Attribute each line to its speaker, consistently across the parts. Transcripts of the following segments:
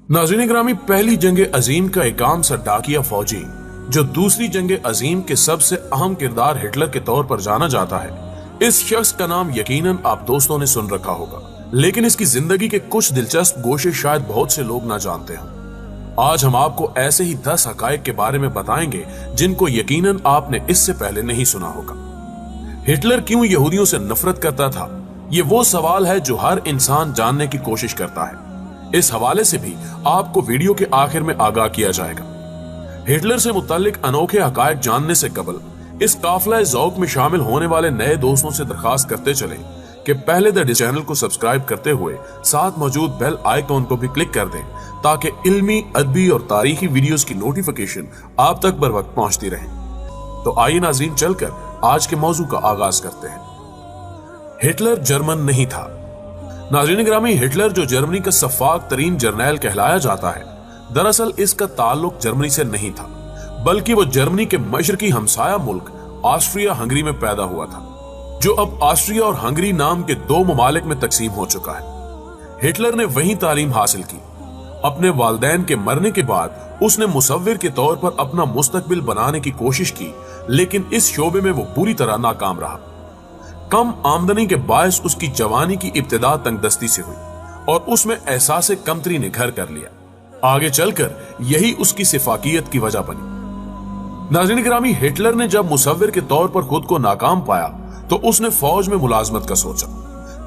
Speaker 1: नाज़रीन ग्रामी, पहली जंग अजीम का एक आम सा डाकिया फौजी जो दूसरी जंग अजीम के सबसे अहम किरदार हिटलर के तौर पर जाना जाता है, इस शख्स का नाम यकीनन आप दोस्तों ने सुन रखा होगा, लेकिन इसकी जिंदगी के कुछ दिलचस्प गोशे शायद बहुत से लोग ना जानते हों। आज हम आपको ऐसे ही 10 हकायक के बारे में बताएंगे जिनको यकीनन आपने इससे पहले नहीं सुना होगा। हिटलर क्यों यहूदियों से नफरत करता था, ये वो सवाल है जो हर इंसान जानने की कोशिश करता है। इस हवाले से भी आपको वीडियो के आखिर में आगाह किया जाएगा। हिटलर से मुताल्लिक अनोखे हकायक जानने से कबल इस काफिला ज़ौक़ में शामिल होने वाले नए दोस्तों से दरखास्त करते चलें कि पहले द चैनल को सब्सक्राइब करते हुए साथ मौजूद बेल आइकॉन को भी क्लिक कर दें ताकि इल्मी, अदबी और तारीखी वीडियोस की नोटिफिकेशन आप तक बर वक्त पहुंचती रहे। तो आइए नाज़रीन, चलकर आज के मौजू का आगाज करते हैं। हिटलर जर्मन नहीं था। नाज़रीन ग्रामी, हिटलर जो जर्मनी का सफाक तरीन जर्नैल कहलाया जाता है, दरअसल इसका ताल्लुक जर्मनी से नहीं था, बल्कि वो जर्मनी के मशरकी हमसाया मुल्क ऑस्ट्रिया हंगरी में पैदा हुआ था, जो अब ऑस्ट्रिया और हंगरी नाम के 2 ममालिक में तकसीम हो चुका है। हिटलर ने वहीं तालीम हासिल की। अपने वालिदैन के मरने के बाद उसने मुसव्विर के तौर पर अपना मुस्तकबिल बनाने की कोशिश की, लेकिन इस शोबे में वो पूरी तरह नाकाम रहा। कम आमदनी के बायस उसकी जवानी की इब्तिदा तंगदस्ती से हुई और उसमें एहसासे कमतरी ने घर कर लिया। आगे चलकर यही उसकी सिफाकियत की वजह बनी। नाज़रीन ग्रामी, हिटलर ने जब मुसव्विर के तौर पर खुद को नाकाम पाया तो उसने फौज में मुलाजमत का सोचा।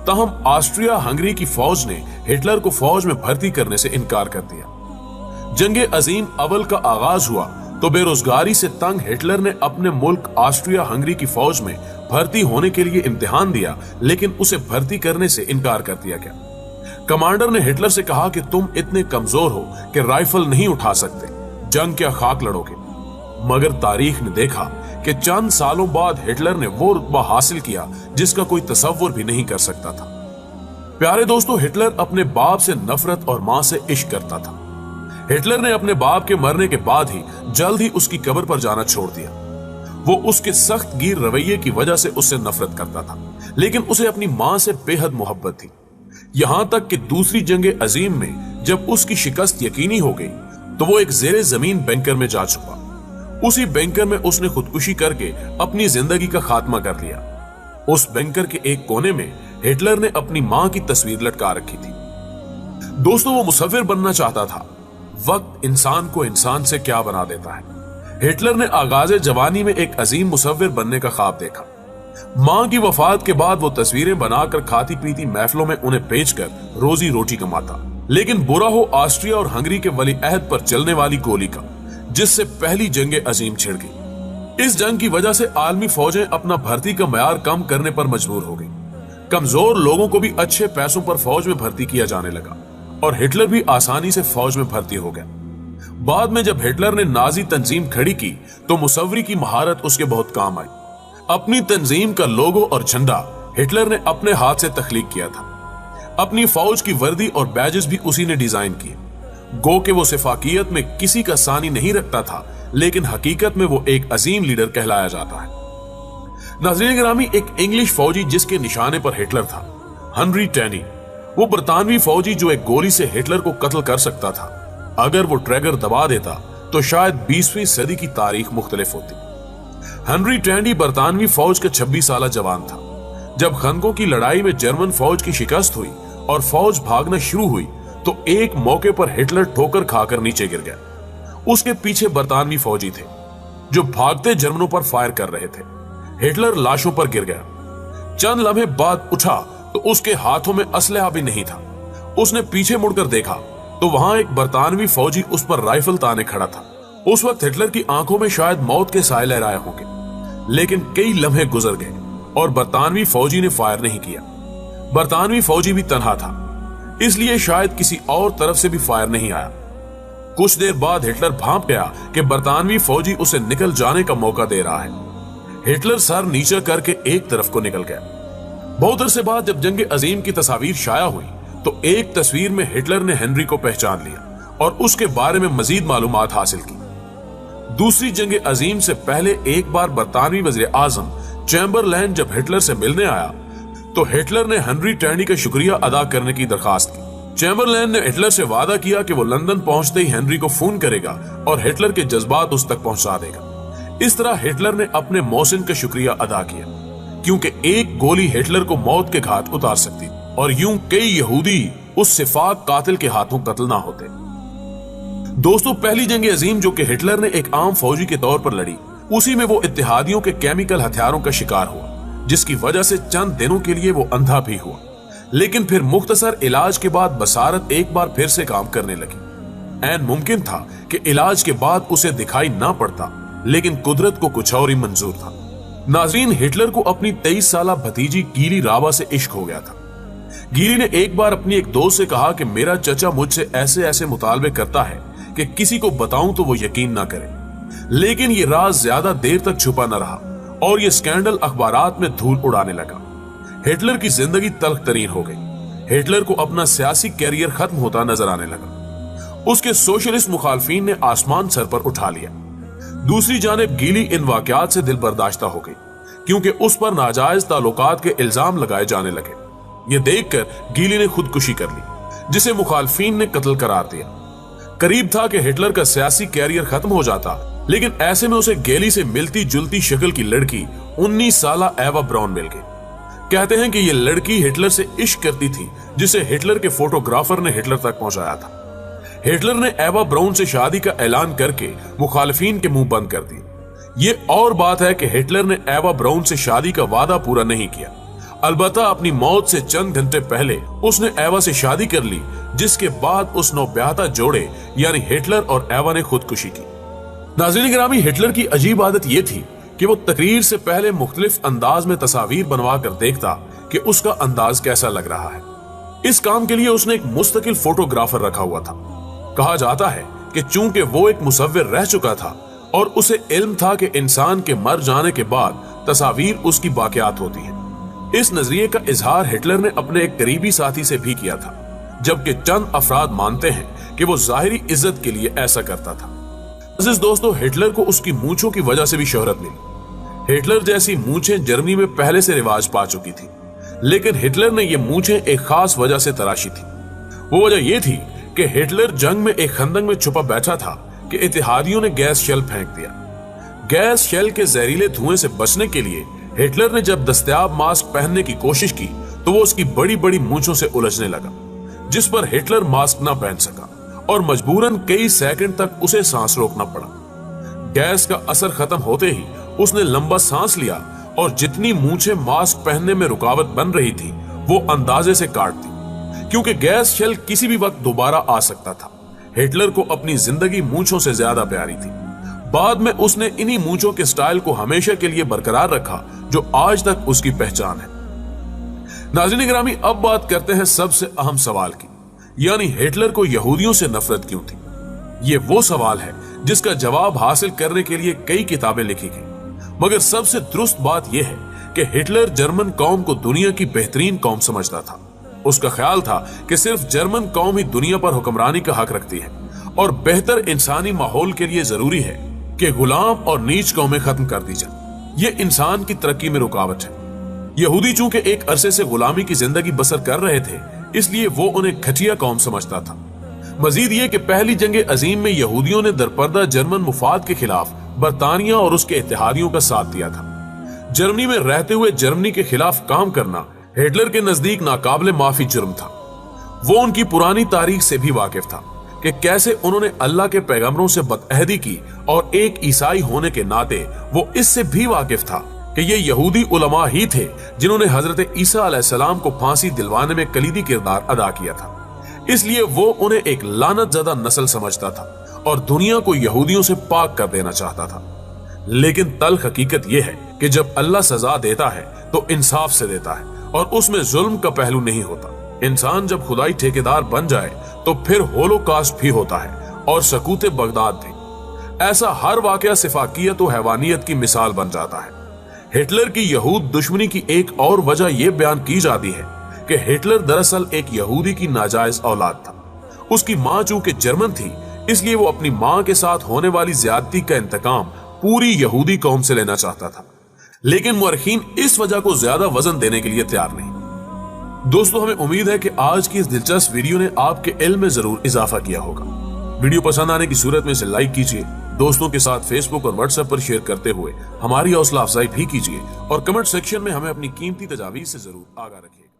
Speaker 1: तहम ऑस्ट्रिया हंगरी की फौज ने हिटलर को फौज में भर्ती करने से इनकार कर दिया। जंग अजीम अवल का आगाज हुआ तो बेरोजगारी से तंग हिटलर ने अपने मुल्क ऑस्ट्रिया हंगरी की फौज में भर्ती होने के लिए इम्तिहान दिया, लेकिन उसे भर्ती करने से इनकार कर दिया गया। कमांडर ने हिटलर से कहा कि तुम इतने कमजोर हो कि राइफल नहीं उठा सकते, जंग क्या खाक लड़ोगे। मगर तारीख ने देखा कि चंद सालों बाद हिटलर ने वो रुतबा हासिल किया जिसका कोई तसव्वुर भी नहीं कर सकता था। प्यारे दोस्तों, हिटलर अपने बाप से नफरत और मां से इश्क करता था। हिटलर ने अपने बाप के मरने के बाद ही जल्द ही उसकी कब्र पर जाना छोड़ दिया। वो उसके सख्त गिर रवैये की वजह से उससे नफरत करता था, लेकिन उसे अपनी मां से बेहद मोहब्बत थी। यहां तक कि दूसरी जंग अजीम में जब उसकी शिकस्त यकीनी हो गई तो वो एक जेरे जमीन बैंकर में जा छुपा। उसी बैंकर में उसने खुदकुशी करके अपनी जिंदगी का खात्मा कर लिया। उस बैंकर के एक कोने में हिटलर ने अपनी मां की तस्वीर लटका रखी थी। दोस्तों, वो मुसव्विर बनना चाहता था। वक्त इंसान को इंसान से क्या बना देता है। हिटलर ने आगाज़े जवानी में एक अजीम मुसव्विर बनने का ख्वाब देखा। मां की वफात के बाद वो तस्वीरें बनाकर खाती पीती महफिलों में उन्हें बेचकर रोजी रोटी कमाता। लेकिन बुरा हो ऑस्ट्रिया और हंगरी के वली अहद पर चलने वाली गोली का, जिससे पहली जंग अजीम छिड़ गई। इस जंग की वजह से आलमी फौजें अपना भर्ती का मयार कम करने पर मजबूर हो गई। कमजोर लोगों को भी अच्छे पैसों पर फौज में भर्ती किया जाने लगा और हिटलर भी आसानी से फौज में भर्ती हो गया। बाद में जब हिटलर ने नाजी तंजीम खड़ी की तो मुसव्वरी की महारत उसके बहुत काम आई। अपनी तंजीम का लोगो और झंडा हिटलर ने अपने हाथ से तख्लीक किया था। अपनी फौज की वर्दी और बैजेस भी उसी ने डिजाइन किए। गो के वो सिफाकियत में किसी का सानी नहीं रखता था, लेकिन हकीकत में वो एक अजीम लीडर कहलाया जाता है। नाज़रीन ग्रामी, एक इंग्लिश फौजी जिसके निशाने पर हिटलर था, हेनरी टैनी, वो बरतानवी फौजी जो एक गोली से हिटलर को कत्ल कर सकता था। अगर वो ट्रिगर दबा देता तो शायद 20वीं सदी की तारीख मुख्तलिफ होती। हेनरी टैनी बरतानवी फौज का 26 साला जवान था। जब खंदकों की लड़ाई में जर्मन फौज की शिकस्त हुई और फौज भागना शुरू हुई तो एक मौके पर हिटलर ठोकर खाकर नीचे गिर गया। उसके पीछे बरतानवी फौजी थे जो भागते जर्मनों पर फायर कर रहे थे। हिटलर लाशों पर गिर गया। चंद लम्हे बाद उठा तो उसके हाथों में असलहा भी नहीं था। उसने पीछे मुड़कर देखा तो वहां एक बरतानवी फौजी उस पर राइफल ताने खड़ा था। उस वक्त हिटलर की आंखों में शायद मौत के साए लहराए होंगे, लेकिन कई लम्हे गुजर गए और बरतानवी फौजी ने फायर नहीं किया। बरतानवी फौजी भी तन्हा था, इसलिए शायद किसी और तरफ से भी फायर नहीं आया। कुछ देर बाद हिटलर भांप गया कि बरतानवी फौजी उसे निकल जाने का मौका दे रहा है। हिटलर सर नीचे करके एक तरफ को निकल गया। बहुत अरसे बाद जब जंग अजीम की तस्वीर शाया हुई तो एक तस्वीर में हिटलर ने हेनरी को पहचान लिया और उसके बारे में मजीद मालूमात हासिल की। दूसरी जंग अजीम से पहले एक बार बरतानवी वज़ीर आज़म चैम्बरलैन जब हिटलर से मिलने आया तो हिटलर ने हेनरी टैनी का शुक्रिया अदा करने की दरखास्त की। चैम्बरलैन ने हिटलर से वादा किया कि वो लंदन पहुंचते ही हेनरी को फोन करेगा और हिटलर के जज्बात उस तक पहुंचा देगा। इस तरह हिटलर ने अपने मौसिन का शुक्रिया अदा किया, क्योंकि एक गोली हिटलर को मौत के घाट उतार सकती और यूं कई यहूदी उस सिफाक कातिल के हाथों कत्ल ना होते। दोस्तों, पहली जंग अजीम जो कि हिटलर ने एक आम फौजी के तौर पर लड़ी, उसी में वो इत्तेहादियों के केमिकल हथियारों का शिकार हुआ, जिसकी वजह से चंद दिनों के लिए वो अंधा भी हुआ। लेकिन फिर मुख्तसर इलाज के बाद बसारत एक बार फिर से काम करने लगी। ऐन मुमकिन था कि इलाज के बाद उसे दिखाई ना पड़ता, लेकिन कुदरत को कुछ और ही मंजूर था। नाजरीन, हिटलर को अपनी 23 साला भतीजी गीली राबा से इश्क हो गया था। गीली ने एक बार अपनी एक दोस्त से कहा कि मेरा चचा मुझसे ऐसे ऐसे मुतालबे करता है कि किसी को बताऊं तो वो यकीन ना करे। लेकिन ये राज ज्यादा देर तक छुपा न रहा और ये स्कैंडल अखबारात में धूल उड़ाने लगा। हिटलर की जिंदगी तल्ख तरीन हो गई। हिटलर को अपना सियासी कैरियर खत्म होता नजर आने लगा। उसके सोशलिस्ट मुखालफीन ने आसमान सर पर उठा लिया। दूसरी जानिब गीली इन वाकयात से दिल बर्दाश्ता हो गई, क्योंकि उस पर नाजायज ताल्लुकात के इल्जाम लगाए जाने लगे। ये देखकर गीली ने खुदकुशी कर ली, जिसे मुखालफीन ने कत्ल करार दिया। करीब था कि हिटलर का सियासी कैरियर खत्म हो जाता, लेकिन ऐसे में उसे गैली से मिलती जुलती शक्ल की लड़की 19 साला एवा ब्राउन मिल गई। कहते हैं कि यह लड़की हिटलर से इश्क करती थी, जिसे हिटलर के फोटोग्राफर ने हिटलर तक पहुंचाया था। हिटलर ने एवा ब्राउन से शादी का ऐलान करके मुखालिफिन के मुंह बंद कर दी। ये और बात है कि हिटलर ने एवा ब्राउन से शादी का वादा पूरा नहीं किया। अलबत्ता अपनी मौत से चंद घंटे पहले उसने एवा से शादी कर ली, जिसके बाद उस नौब्याहता जोड़े यानी हिटलर और एवा ने खुदकुशी की। नाज़रीन गिरामी, हिटलर की अजीब आदत यह थी कि वो तकरीर से पहले मुख्तलिफ अंदाज में तस्वीर बनवा कर देखता कि उसका अंदाज कैसा लग रहा है। इस काम के लिए उसने एक मुस्तकिल फोटोग्राफर रखा हुआ था। कहा जाता है कि चूंकि वो एक मुसव्विर रह चुका था और उसे इल्म था कि इंसान के मर जाने के बाद तस्वीर उसकी बाकियात होती है। इस नजरिए का इजहार हिटलर ने अपने एक करीबी साथी से भी किया था, जबकि चंद अफराद मानते हैं कि वो जाहिरी इज्जत के लिए ऐसा करता था। अजीज दोस्तों, हिटलर को उसकी मूंछों की वजह से भी शोहरत मिली। हिटलर जैसी मूंछें जर्मनी में पहले से रिवाज पा चुकी थी, लेकिन हिटलर ने ये मूंछें एक खास वजह से तराशी थी। वो वजह यह थी कि हिटलर जंग में एक खंदक में छुपा बैठा था कि इत्तेहादियों ने गैस शेल फेंक दिया। गैस शेल के जहरीले धुएं से बचने के लिए हिटलर ने जब दस्तयाब मास्क पहनने की कोशिश की तो वो उसकी बड़ी बड़ी मूंछों से उलझने लगा, जिस पर हिटलर मास्क ना पहन सका और मजबूरन कई सेकंड तक उसे सांस रोकना पड़ा। गैस का असर खत्म होते ही उसने लंबा सांस लिया और जितनी मूंछें मास्क पहनने में रुकावट बन रही थी वो अंदाजे से काट दी, क्योंकि गैस शेल किसी भी वक्त दोबारा आ सकता था। हिटलर को अपनी जिंदगी मूंछों से ज्यादा प्यारी थी। बाद में उसने इन्हीं मूंछों के स्टाइल को हमेशा के लिए बरकरार रखा, जो आज तक उसकी पहचान है। नाज़रीन गिरामी, अब बात करते हैं सबसे अहम सवाल की, यानी हिटलर को यहूदियों से नफरत क्यों थी। ये वो सवाल है जिसका जवाब हासिल करने के लिए कई किताबें लिखी गई, मगर सबसे दुरुस्त बात यह है कि हिटलर जर्मन कौम को दुनिया की बेहतरीन कौम समझता था। उसका ख्याल था कि सिर्फ जर्मन कौम ही दुनिया पर हुक्मरानी का हक रखती है और बेहतर इंसानी माहौल के लिए जरूरी है कि गुलाम और नीच कौमें खत्म कर दी जाए। ये इंसान की तरक्की में रुकावट है। यहूदी चूंकि एक अरसे से गुलामी की जिंदगी बसर कर रहे थे, इसलिए वो उन्हें घटिया कौम समझता था। मजीद ये कि पहली जंग अजीम में यहूदियों ने दरपर्दा जर्मन मुफाद के खिलाफ बरतानिया और उसके इत्तेहादियों का साथ दिया था। जर्मनी में रहते हुए जर्मनी के खिलाफ काम करना हिटलर के नजदीक नाकाबिले माफी जुर्म था। वो उनकी पुरानी तारीख से भी वाकिफ था कि कैसे उन्होंने अल्लाह के पैगंबरों से बदअहदी की, और एक ईसाई होने के नाते वो इससे भी वाकिफ था कि ये यहूदी उलमा ही थे जिन्होंने हजरत ईसा अलैहिस्सलाम को फांसी दिलवाने में कलीदी किरदार अदा किया था। इसलिए वो उन्हें एक लानत ज़दा नस्ल समझता था और दुनिया को यहूदियों से पाक कर देना चाहता था। लेकिन तल्ख हकीकत यह है कि जब अल्लाह सजा देता है तो इंसाफ से देता है और उसमें जुल्म का पहलू नहीं होता। इंसान जब खुदाई ठेकेदार बन जाए तो फिर होलोकास्ट भी होता है और सकूते बगदाद भी। ऐसा हर वाकया सिफाकियत और हैवानियत की मिसाल बन जाता है। हिटलर की यहूद दुश्मनी की एक और वजह यह बयान की जाती है कि हिटलर दरअसल एक यहूदी की नाजायज औलाद था। उसकी मां चूंकि जर्मन थी, इसलिए वो अपनी मां के साथ होने वाली ज्यादती का इंतकाम पूरी यहूदी कौम से लेना चाहता था। लेकिन मुअर्रिखीन इस वजह को ज्यादा वजन देने के लिए तैयार नहीं। दोस्तों हमें उम्मीद है कि आज की इस दिलचस्प वीडियो ने आपके इल्म में जरूर इजाफा किया होगा। वीडियो पसंद आने की सूरत में इसे लाइक कीजिए, दोस्तों के साथ फेसबुक और व्हाट्सएप पर शेयर करते हुए हमारी हौसला अफजाई भी कीजिए और कमेंट सेक्शन में हमें अपनी कीमती तजावीज़ से जरूर आगाह रखिएगा।